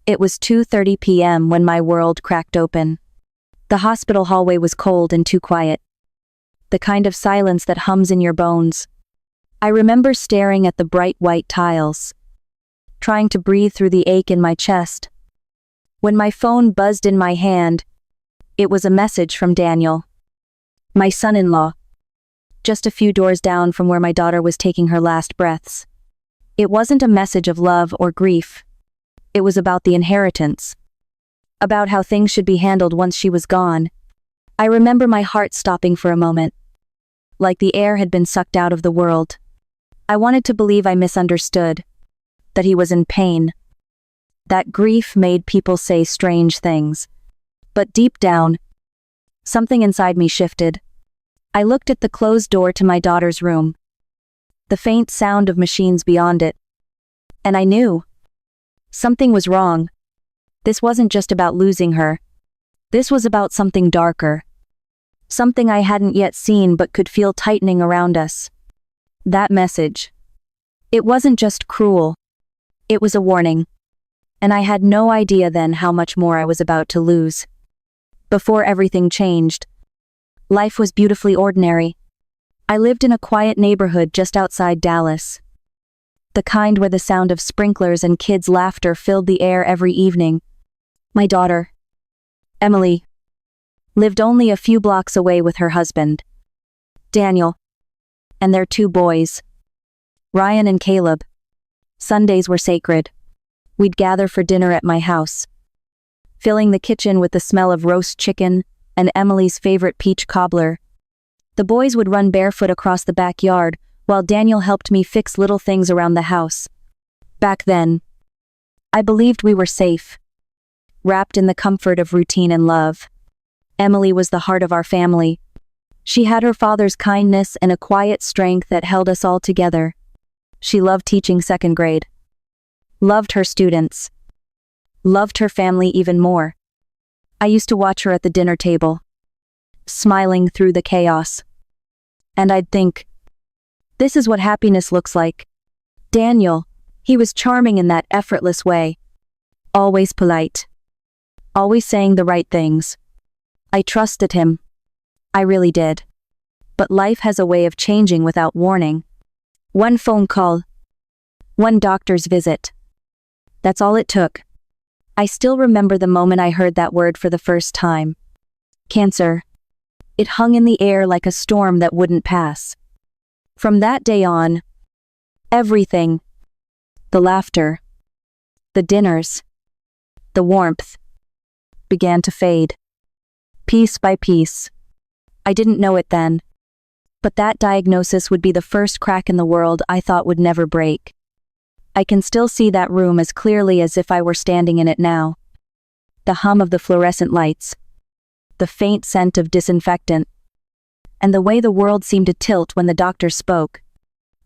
It was 2:30 p.m. when my world cracked open. The hospital hallway was cold and too quiet. The kind of silence that hums in your bones. I remember staring at the bright white tiles, trying to breathe through the ache in my chest. When my phone buzzed in my hand, it was a message from Daniel, my son-in-law, just a few doors down from where my daughter was taking her last breaths. It wasn't a message of love or grief. It was about the inheritance. About how things should be handled once she was gone. I remember my heart stopping for a moment, like the air had been sucked out of the world. I wanted to believe I misunderstood, that he was in pain, that grief made people say strange things. But deep down, something inside me shifted. I looked at the closed door to my daughter's room, the faint sound of machines beyond it, and I knew something was wrong. This wasn't just about losing her. This was about something darker. Something I hadn't yet seen but could feel tightening around us. That message. It wasn't just cruel. It was a warning. And I had no idea then how much more I was about to lose. Before everything changed, life was beautifully ordinary. I lived in a quiet neighborhood just outside Dallas. The kind where the sound of sprinklers and kids' laughter filled the air every evening. My daughter, Emily, lived only a few blocks away with her husband, Daniel, and their 2 boys, Ryan and Caleb. Sundays were sacred. We'd gather for dinner at my house, filling the kitchen with the smell of roast chicken and Emily's favorite peach cobbler. The boys would run barefoot across the backyard, while Daniel helped me fix little things around the house. Back then, I believed we were safe, wrapped in the comfort of routine and love. Emily was the heart of our family. She had her father's kindness and a quiet strength that held us all together. She loved teaching 2nd grade, loved her students, loved her family even more. I used to watch her at the dinner table, smiling through the chaos. And I'd think, this is what happiness looks like. Daniel, he was charming in that effortless way. Always polite. Always saying the right things. I trusted him. I really did. But life has a way of changing without warning. One phone call. One doctor's visit. That's all it took. I still remember the moment I heard that word for the first time. Cancer. It hung in the air like a storm that wouldn't pass. From that day on, everything, the laughter, the dinners, the warmth, began to fade. Piece by piece. I didn't know it then, but that diagnosis would be the first crack in the world I thought would never break. I can still see that room as clearly as if I were standing in it now. The hum of the fluorescent lights, the faint scent of disinfectant, and the way the world seemed to tilt when the doctor spoke.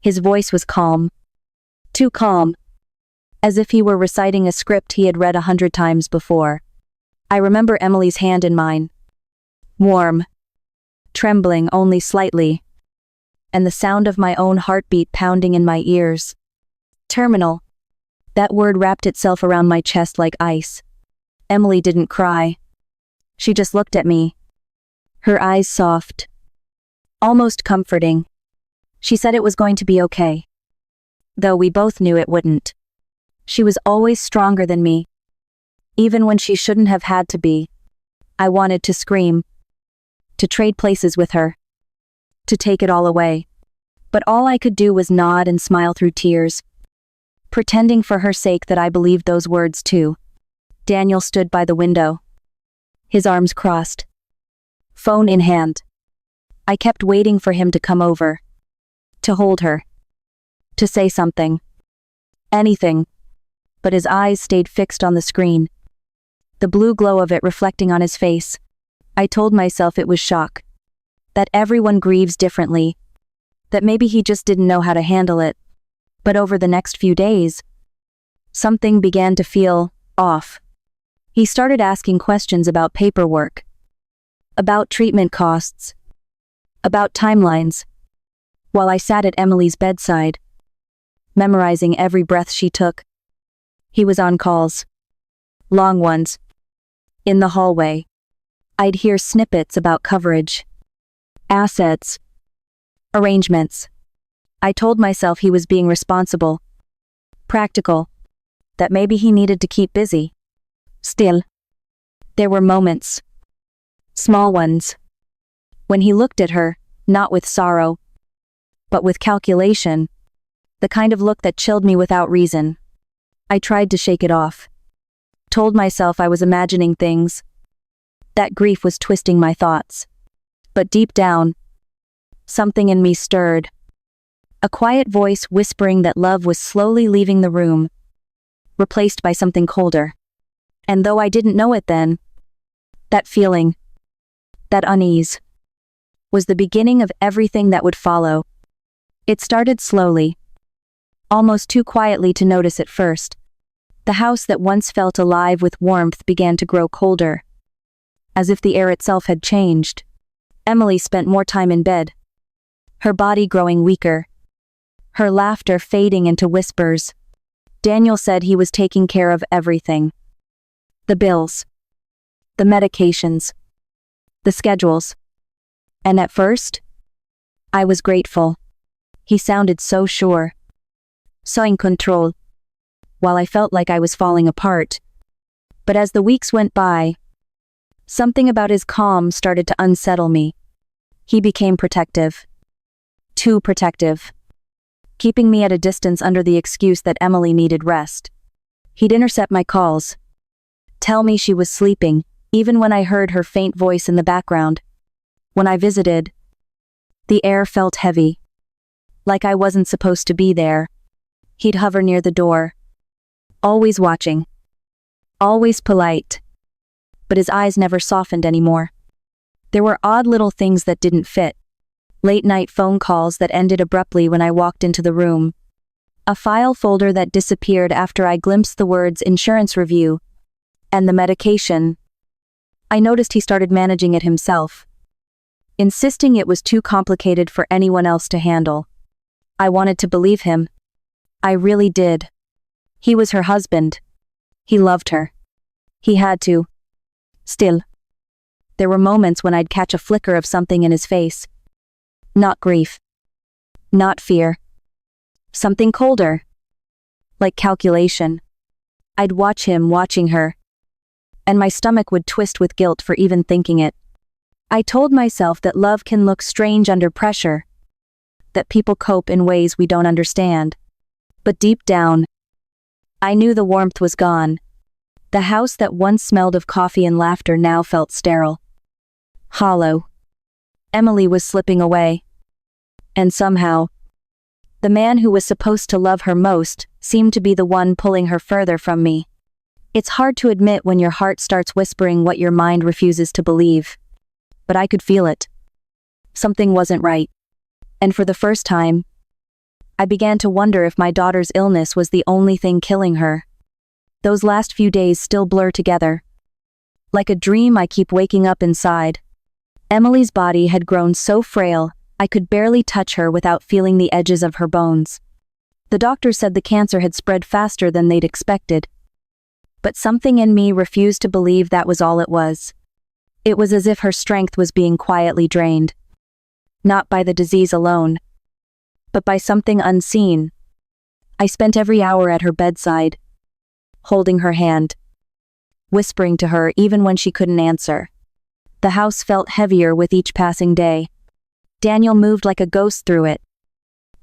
His voice was calm. Too calm. As if he were reciting a script he had read 100 times before. I remember Emily's hand in mine. Warm. Trembling only slightly. And the sound of my own heartbeat pounding in my ears. Terminal. That word wrapped itself around my chest like ice. Emily didn't cry. She just looked at me. Her eyes soft. Almost comforting. She said it was going to be okay. Though we both knew it wouldn't. She was always stronger than me. Even when she shouldn't have had to be. I wanted to scream. To trade places with her. To take it all away. But all I could do was nod and smile through tears. Pretending for her sake that I believed those words too. Daniel stood by the window. His arms crossed. Phone in hand. I kept waiting for him to come over. To hold her. To say something. Anything. But his eyes stayed fixed on the screen. The blue glow of it reflecting on his face. I told myself it was shock. That everyone grieves differently. That maybe he just didn't know how to handle it. But over the next few days, something began to feel off. He started asking questions about paperwork. About treatment costs. About timelines. While I sat at Emily's bedside, memorizing every breath she took. He was on calls. long ones. In the hallway, I'd hear snippets about coverage, assets, arrangements. I told myself he was being responsible, practical, that maybe he needed to keep busy. Still, there were moments, small ones, when he looked at her, not with sorrow, but with calculation, the kind of look that chilled me without reason. I tried to shake it off, told myself I was imagining things, that grief was twisting my thoughts. But deep down, something in me stirred. A quiet voice whispering that love was slowly leaving the room, replaced by something colder. And though I didn't know it then, that feeling, that unease, was the beginning of everything that would follow. It started slowly, almost too quietly to notice at first. The house that once felt alive with warmth began to grow colder, as if the air itself had changed. Emily spent more time in bed, her body growing weaker, her laughter fading into whispers. Daniel said he was taking care of everything. The bills, the medications, the schedules. And at first, I was grateful. He sounded so sure, so in control, while I felt like I was falling apart. But as the weeks went by, something about his calm started to unsettle me. He became protective. Too protective. Keeping me at a distance under the excuse that Emily needed rest. He'd intercept my calls, tell me she was sleeping, even when I heard her faint voice in the background. When I visited, the air felt heavy, like I wasn't supposed to be there. He'd hover near the door, always watching, always polite, but his eyes never softened anymore. There were odd little things that didn't fit. Late-night phone calls that ended abruptly when I walked into the room. A file folder that disappeared after I glimpsed the words insurance review. And the medication. I noticed he started managing it himself, insisting it was too complicated for anyone else to handle. I wanted to believe him. I really did. He was her husband. He loved her. He had to. Still, there were moments when I'd catch a flicker of something in his face. Not grief. Not fear. Something colder. Like calculation. I'd watch him watching her, and my stomach would twist with guilt for even thinking it. I told myself that love can look strange under pressure, that people cope in ways we don't understand. But deep down, I knew the warmth was gone. The house that once smelled of coffee and laughter now felt sterile. Hollow. Emily was slipping away. And somehow, the man who was supposed to love her most seemed to be the one pulling her further from me. It's hard to admit when your heart starts whispering what your mind refuses to believe. But I could feel it. Something wasn't right. And for the first time, I began to wonder if my daughter's illness was the only thing killing her. Those last few days still blur together. Like a dream I keep waking up inside. Emily's body had grown so frail, I could barely touch her without feeling the edges of her bones. The doctor said the cancer had spread faster than they'd expected. But something in me refused to believe that was all it was. It was as if her strength was being quietly drained. Not by the disease alone, but by something unseen. I spent every hour at her bedside, holding her hand, whispering to her even when she couldn't answer. The house felt heavier with each passing day. Daniel moved like a ghost through it.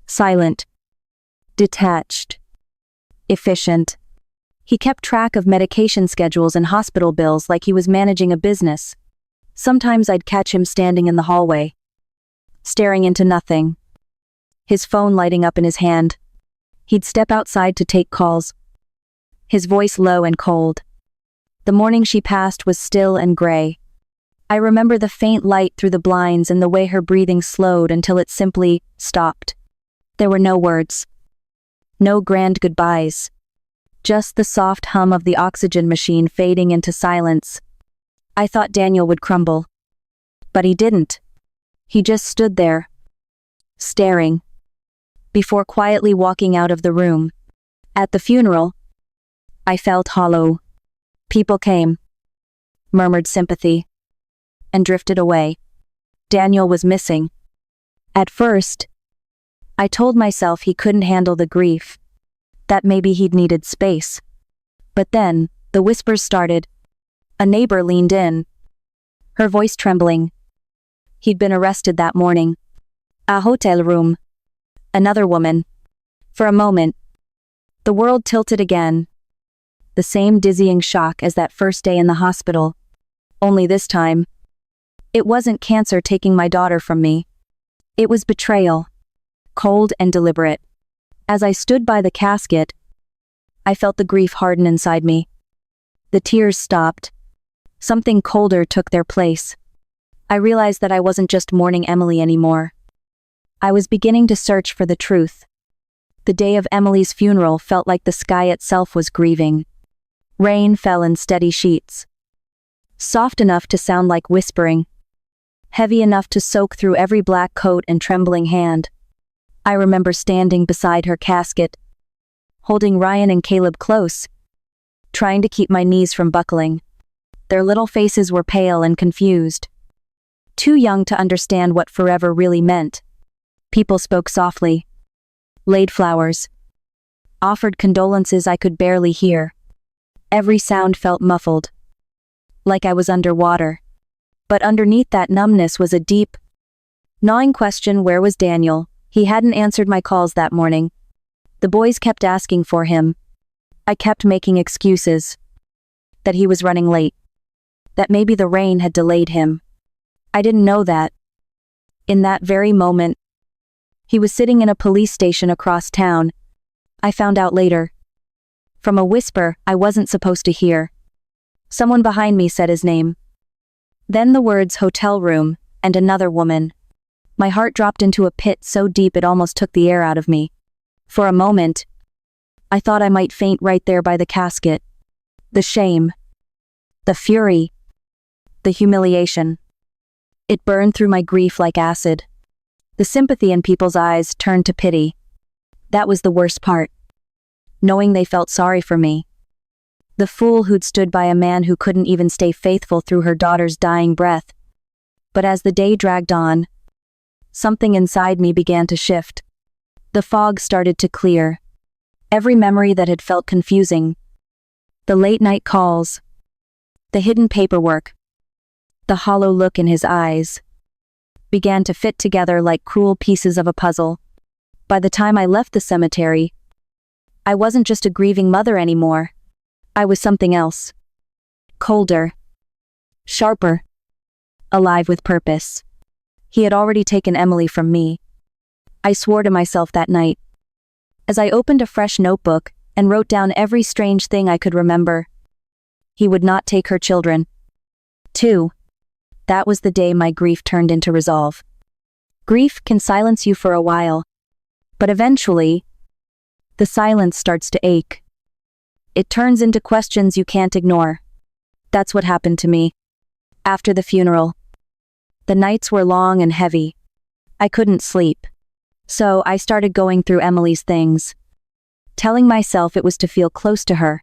Silent, detached, efficient. He kept track of medication schedules and hospital bills like he was managing a business. Sometimes I'd catch him standing in the hallway, staring into nothing, his phone lighting up in his hand. He'd step outside to take calls, his voice low and cold. The morning she passed was still and gray. I remember the faint light through the blinds and the way her breathing slowed until it simply stopped. There were no words, no grand goodbyes, just the soft hum of the oxygen machine fading into silence. I thought Daniel would crumble, but he didn't. He just stood there, staring, before quietly walking out of the room. At the funeral, I felt hollow, People came, murmured sympathy, and drifted away. Daniel was missing. At first, I told myself he couldn't handle the grief, that maybe he'd needed space. But then, the whispers started. A neighbor leaned in, her voice trembling. He'd been arrested that morning. A hotel room. Another woman. For a moment, the world tilted again. The same dizzying shock as that first day in the hospital. Only this time, it wasn't cancer taking my daughter from me. It was betrayal. Cold and deliberate. As I stood by the casket, I felt the grief harden inside me. The tears stopped. Something colder took their place. I realized that I wasn't just mourning Emily anymore. I was beginning to search for the truth. The day of Emily's funeral felt like the sky itself was grieving. Rain fell in steady sheets. Soft enough to sound like whispering. Heavy enough to soak through every black coat and trembling hand. I remember standing beside her casket, holding Ryan and Caleb close, trying to keep my knees from buckling. Their little faces were pale and confused. Too young to understand what forever really meant. People spoke softly, laid flowers, offered condolences I could barely hear. Every sound felt muffled, like I was underwater. But underneath that numbness was a deep, gnawing question: where was Daniel? He hadn't answered my calls that morning. The boys kept asking for him. I kept making excuses. That he was running late. That maybe the rain had delayed him. I didn't know that. In that very moment, he was sitting in a police station across town. I found out later. From a whisper I wasn't supposed to hear. Someone behind me said his name. Then the words hotel room and another woman. My heart dropped into a pit so deep it almost took the air out of me. For a moment, I thought I might faint right there by the casket. The shame. The fury. The humiliation. It burned through my grief like acid. The sympathy in people's eyes turned to pity. That was the worst part. Knowing they felt sorry for me. The fool who'd stood by a man who couldn't even stay faithful through her daughter's dying breath. But as the day dragged on, something inside me began to shift. The fog started to clear. Every memory that had felt confusing. The late-night calls. The hidden paperwork. The hollow look in his eyes. Began to fit together like cruel pieces of a puzzle. By the time I left the cemetery, I wasn't just a grieving mother anymore. I was something else. Colder. Sharper. Alive with purpose. He had already taken Emily from me. I swore to myself that night. As I opened a fresh notebook and wrote down every strange thing I could remember. He would not take her children. 2. That was the day my grief turned into resolve. Grief can silence you for a while. But eventually, the silence starts to ache. It turns into questions you can't ignore. That's what happened to me. After the funeral. The nights were long and heavy. I couldn't sleep. So I started going through Emily's things. Telling myself it was to feel close to her.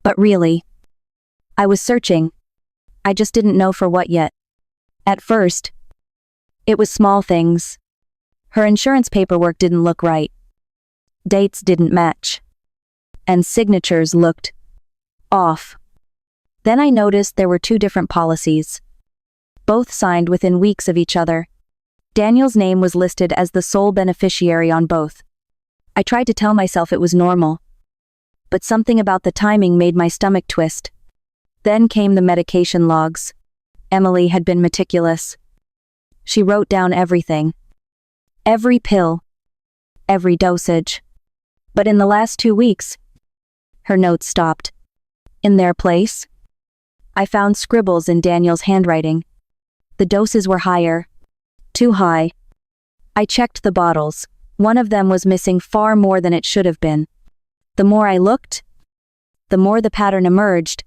But really, I was searching. I just didn't know for what yet. At first, it was small things. Her insurance paperwork didn't look right. Dates didn't match. And signatures looked off. Then I noticed there were 2 different policies. Both signed within weeks of each other. Daniel's name was listed as the sole beneficiary on both. I tried to tell myself it was normal. But something about the timing made my stomach twist. Then came the medication logs. Emily had been meticulous. She wrote down everything. Every pill. Every dosage. But in the last 2 weeks, her notes stopped. In their place, I found scribbles in Daniel's handwriting. The doses were higher. Too high. I checked the bottles. One of them was missing far more than it should have been. The more I looked, the more the pattern emerged.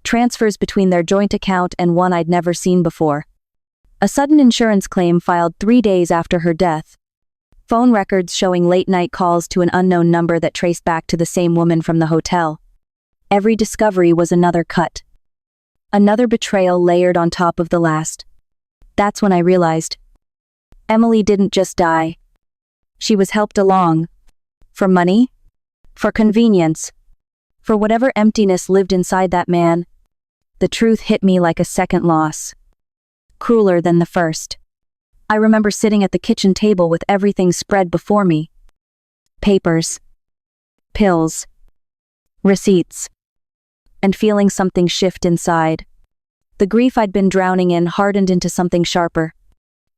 Transfers between their joint account and one I'd never seen before. A sudden insurance claim filed 3 days after her death. Phone records showing late-night calls to an unknown number that traced back to the same woman from the hotel. Every discovery was another cut. Another betrayal layered on top of the last. That's when I realized. Emily didn't just die. She was helped along. For money? For convenience? For whatever emptiness lived inside that man. The truth hit me like a second loss. Crueler than the first. I remember sitting at the kitchen table with everything spread before me. Papers. Pills. Receipts. And feeling something shift inside. The grief I'd been drowning in hardened into something sharper.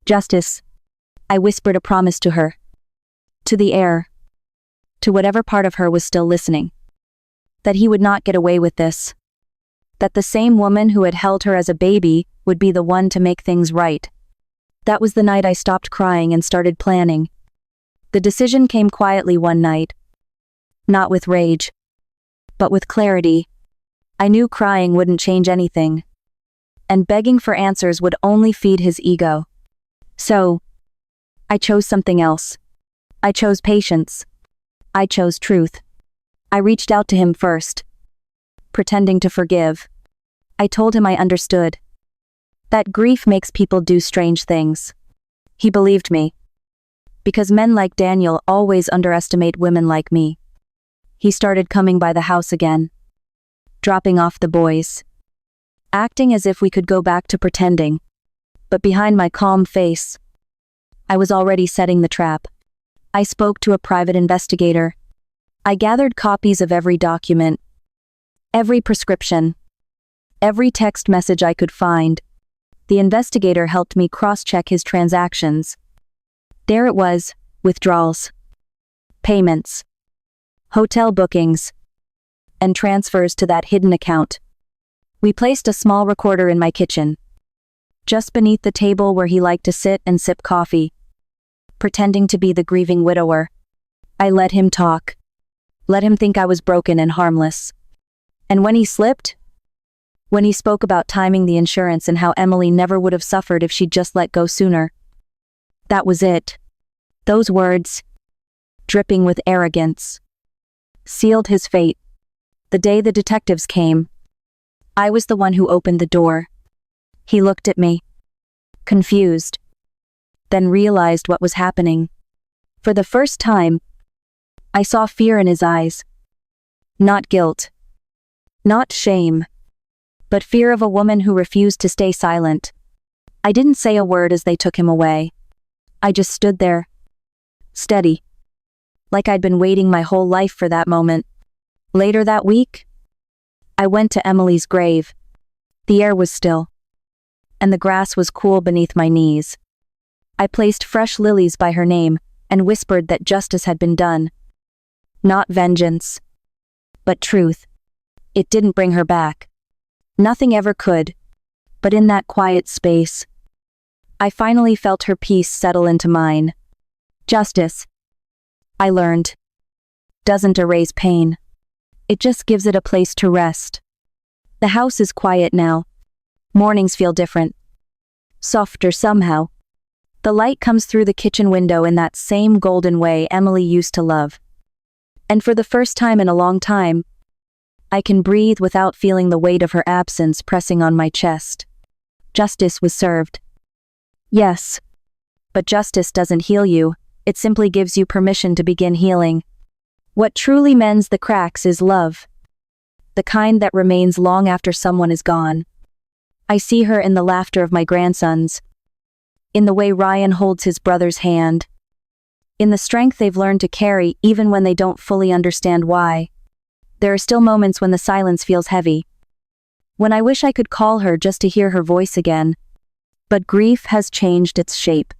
Justice. I whispered a promise to her. To the air. To whatever part of her was still listening. That he would not get away with this. That the same woman who had held her as a baby would be the one to make things right. That was the night I stopped crying and started planning. The decision came quietly one night. Not with rage. But with clarity. I knew crying wouldn't change anything. And begging for answers would only feed his ego. So, I chose something else. I chose patience. I chose truth. I reached out to him first. Pretending to forgive. I told him I understood. That grief makes people do strange things. He believed me. Because men like Daniel always underestimate women like me. He started coming by the house again. Dropping off the boys. Acting as if we could go back to pretending. But behind my calm face, I was already setting the trap. I spoke to a private investigator. I gathered copies of every document. Every prescription. Every text message I could find. The investigator helped me cross-check his transactions. There it was, withdrawals. Payments. Hotel bookings. And transfers to that hidden account. We placed a small recorder in my kitchen. Just beneath the table where he liked to sit and sip coffee. Pretending to be the grieving widower. I let him talk. Let him think I was broken and harmless. And when he slipped, when he spoke about timing the insurance and how Emily never would have suffered if she'd just let go sooner. That was it. Those words, dripping with arrogance, sealed his fate. The day the detectives came, I was the one who opened the door. He looked at me, confused, then realized what was happening. For the first time, I saw fear in his eyes. Not guilt. Not shame. But fear of a woman who refused to stay silent. I didn't say a word as they took him away. I just stood there. Steady. Like I'd been waiting my whole life for that moment. Later that week, I went to Emily's grave. The air was still. And the grass was cool beneath my knees. I placed fresh lilies by her name and whispered that justice had been done. Not vengeance. But truth. It didn't bring her back. Nothing ever could. But in that quiet space, I finally felt her peace settle into mine. Justice, I learned, doesn't erase pain. It just gives it a place to rest. The house is quiet now. Mornings feel different. Softer somehow. The light comes through the kitchen window in that same golden way Emily used to love. And for the first time in a long time, I can breathe without feeling the weight of her absence pressing on my chest. Justice was served. Yes. But justice doesn't heal you, it simply gives you permission to begin healing. What truly mends the cracks is love. The kind that remains long after someone is gone. I see her in the laughter of my grandsons. In the way Ryan holds his brother's hand. In the strength they've learned to carry even when they don't fully understand why. There are still moments when the silence feels heavy. When I wish I could call her just to hear her voice again. But grief has changed its shape.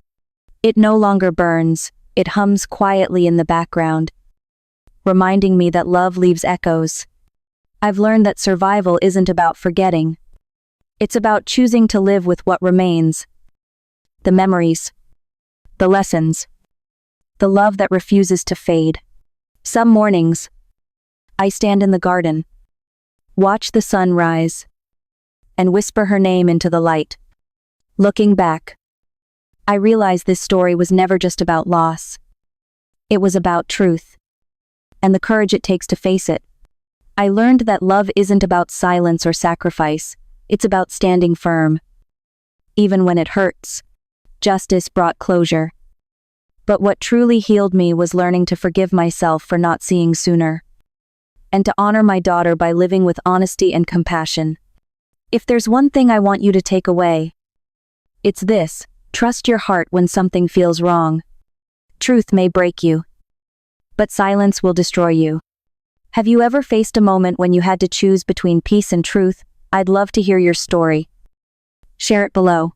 It no longer burns, it hums quietly in the background. Reminding me that love leaves echoes. I've learned that survival isn't about forgetting. It's about choosing to live with what remains. The memories. The lessons. The love that refuses to fade. Some mornings, I stand in the garden, watch the sun rise, and whisper her name into the light. Looking back, I realize this story was never just about loss. It was about truth, and the courage it takes to face it. I learned that love isn't about silence or sacrifice, it's about standing firm. Even when it hurts. Justice brought closure. But what truly healed me was learning to forgive myself for not seeing sooner. And to honor my daughter by living with honesty and compassion. If there's one thing I want you to take away, it's this: trust your heart when something feels wrong. Truth may break you, but silence will destroy you. Have you ever faced a moment when you had to choose between peace and truth? I'd love to hear your story. Share it below.